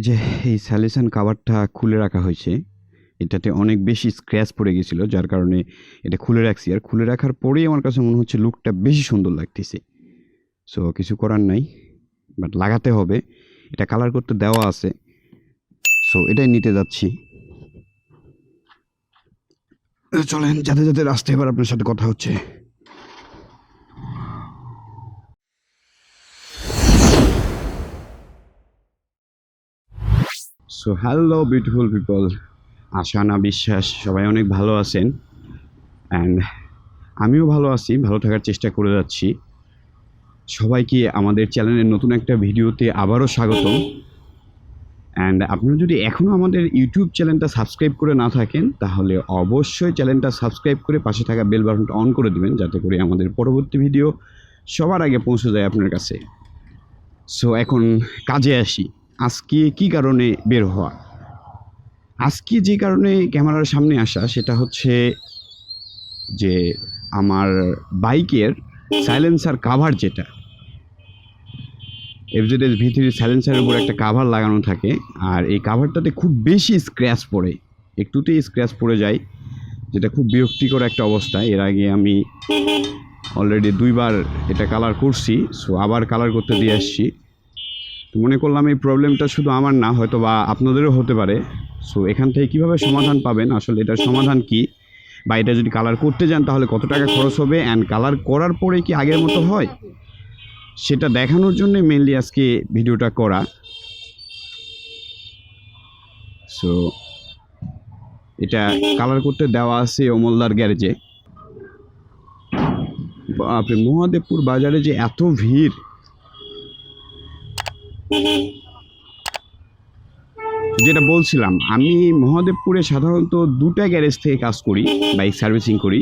যে এই স্যালিসান কাভারটা খুলে রাখা হয়েছে, এটাতে অনেক বেশি স্ক্র্যাচ পড়ে গেছিল, যার কারণে এটা খুলে রাখছি। আর খুলে রাখার পরেই আমার কাছে মনে হচ্ছে লুকটা বেশি সুন্দর লাগতেছে। সো কিছু করার নাই, বাট লাগাতে হবে। এটা কালার করতে দেওয়া আছে, সো এটাই নিতে যাচ্ছি। চলেন, যাতে যাতে রাস্তায় এবার আপনার সাথে কথা হচ্ছে। সো হ্যালো বিউটিফুল পিপল, আশা না বিশ্বাস সবাই অনেক ভালো আছেন, অ্যান্ড আমিও ভালো আছি, ভালো থাকার চেষ্টা করে যাচ্ছি। সবাইকে আমাদের চ্যানেলের নতুন একটা ভিডিওতে আবারও স্বাগতম। অ্যান্ড আপনারা যদি এখনও আমাদের ইউটিউব চ্যানেলটা সাবস্ক্রাইব করে না থাকেন, তাহলে অবশ্যই চ্যানেলটা সাবস্ক্রাইব করে পাশে থাকা বেল বাটনটা অন করে দেবেন, যাতে করে আমাদের পরবর্তী ভিডিও সবার আগে পৌঁছে যায় আপনার কাছে। সো এখন কাজে আসি। আজকে কি কারণে বের হওয়া? আজকে যে কারণে ক্যামেরার সামনে আসা সেটা হচ্ছে যে আমার বাইকের সাইলেন্সার কাভার, যেটা Fzs V3 সাইলেন্সারের উপর একটা কাভার লাগানো থাকে, আর এই কাভারটাতে খুব বেশি স্ক্র্যাচ পড়ে, একটুতেই স্ক্র্যাচ পড়ে যায়, যেটা খুব বিরক্তিকর একটা অবস্থা। এর আগে আমি অলরেডি 2বার এটা কালার করছি, সো আবার কালার করতে দিয়ে আসছি। তো মনে করলাম এই প্রবলেমটা শুধু আমার না, হয়তো বা আপনাদেরও হতে পারে। সো এখান থেকে কীভাবে সমাধান পাবেন, আসলে এটার সমাধান কি, বা এটা যদি কালার করতে যান তাহলে কত টাকা খরচ হবে, অ্যান্ড কালার করার পরে কি আগের মতো হয়, সেটা দেখানোর জন্য মেনলি আজকে ভিডিওটা করা। সো এটা কালার করতে দেওয়া আছে অমলদার গ্যারেজে। আপনি মহাদেবপুর বাজারে যে এত ভিড়, যেটা বলছিলাম, আমি মহাদেবপুরে সাধারণত 2টা গ্যারেজ থেকে কাজ করি, বাইক সার্ভিসিং করি।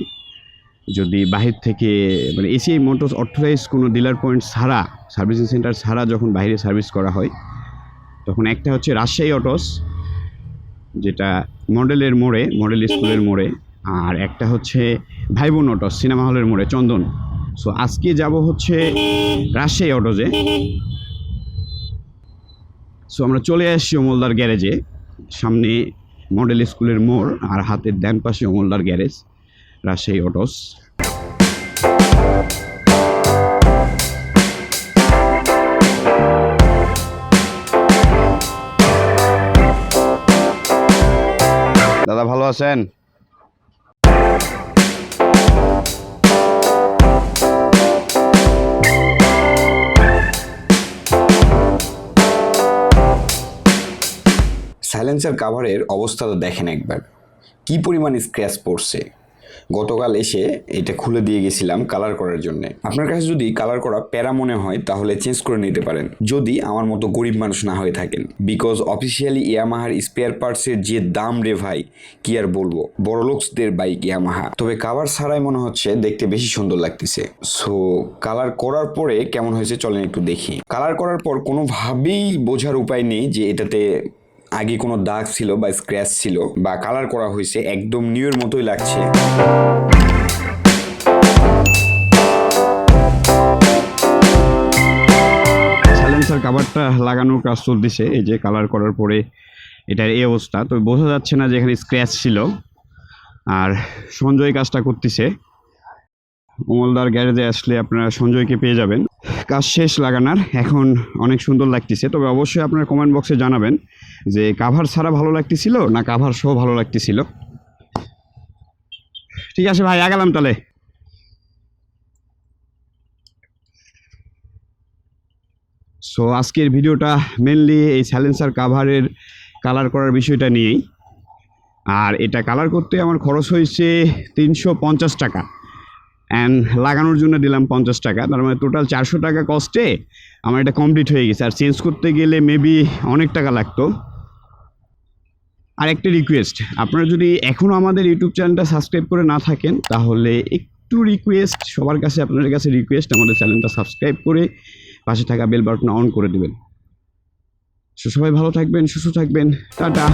যদি বাহির থেকে মানে এসিআই মোটরস অথরাইজ কোনো ডিলার পয়েন্ট ছাড়া, সার্ভিসিং সেন্টার ছাড়া যখন বাইরে সার্ভিস করা হয়, তখন একটা হচ্ছে রাজশাহী অটোস, যেটা মডেলের মোড়ে, মডেল স্কুলের মোড়ে, আর একটা হচ্ছে ভাইবোন অটোস সিনেমা হলের মোড়ে, চন্দন। সো আজকে যাব হচ্ছে রাজশাহী অটোজে। সো আমরা চলে আসছি অমলদার গ্যারেজে, সামনে মডেল স্কুলের মোড়, আর হাতের ডান পাশে অমলদার গ্যারেজ, রাজশাহী অটোস। দাদা ভালো আছেন? সাইলেন্সার কাভারের অবস্থাটা দেখেন একবার, কি পরিমাণ স্ক্র্যাচ পড়ছে। গতকাল এসে এটা খুলে দিয়ে গেছিলাম কালার করার জন্য। আপনার কাছে যদি কালার করা প্যারা মনে হয় তাহলে চেঞ্জ করে নিতে পারেন, যদি আমার মতো গরিব মানুষ না হয়ে থাকেন। বিকজ অফিসিয়ালি ইয়ামাহার স্পেয়ার পার্টসের যে দাম রে ভাই, কি আর বলবো, বড়লোকসদের বাইক ইয়ামাহা। তবে কাভার ছাড়াই মনে হচ্ছে দেখতে বেশি সুন্দর লাগতেছে। সো কালার করার পরে কেমন হয়েছে চলেন একটু দেখি। কালার করার পর কোনোভাবেই বোঝার উপায় নেই যে এটাতে আগে কোনো দাগ ছিল বা স্ক্র্যাচ ছিল বা কালার করা হয়েছে, একদম নিউয়ের মতোই লাগছে। সাইলেন্সার কাভারটা লাগানোর কাজ চলতেছে, এই যে কালার করার পরে এটার এই অবস্থা। তো বোঝা যাচ্ছে না যে এখানে স্ক্র্যাচ ছিল। আর সঞ্জয় কাজটা করতেছে, অমলদার গ্যারেজে আসলে আপনারা সঞ্জয়কে পেয়ে যাবেন। কাজ শেষ লাগানোর, এখন অনেক সুন্দর লাগতেছে। তবে অবশ্যই আপনার কমেন্ট বক্সে জানাবেন যে কাভার ছাড়া ভালো লাগতেছিল না কাভার সহ ভালো লাগতেছিল। ঠিক আছে ভাই, আগালাম তাহলে। সো আজকের ভিডিওটা মেনলি এই সাইলেন্সার কাভারের কালার করার বিষয়টা নিয়েই। আর এটা কালার করতে আমার খরচ হয়েছে 350 টাকা, অ্যান্ড লাগানোর জন্য দিলাম 50 টাকা। তার মানে টোটাল 400 টাকা কস্টে আমার এটা কমপ্লিট হয়ে গেছে। আর চেঞ্জ করতে গেলে মেবি অনেক টাকা লাগতো। আর একটা রিকোয়েস্ট, আপনারা যদি এখনও আমাদের ইউটিউব চ্যানেলটা সাবস্ক্রাইব করে না থাকেন, তাহলে একটু রিকোয়েস্ট, সবার কাছে আপনাদের কাছে রিকোয়েস্ট, আমাদের চ্যানেলটা সাবস্ক্রাইব করে পাশে থাকা বেল বাটন অন করে দেবেন। সবাই ভালো থাকবেন, সুস্থ থাকবেন, টাটা।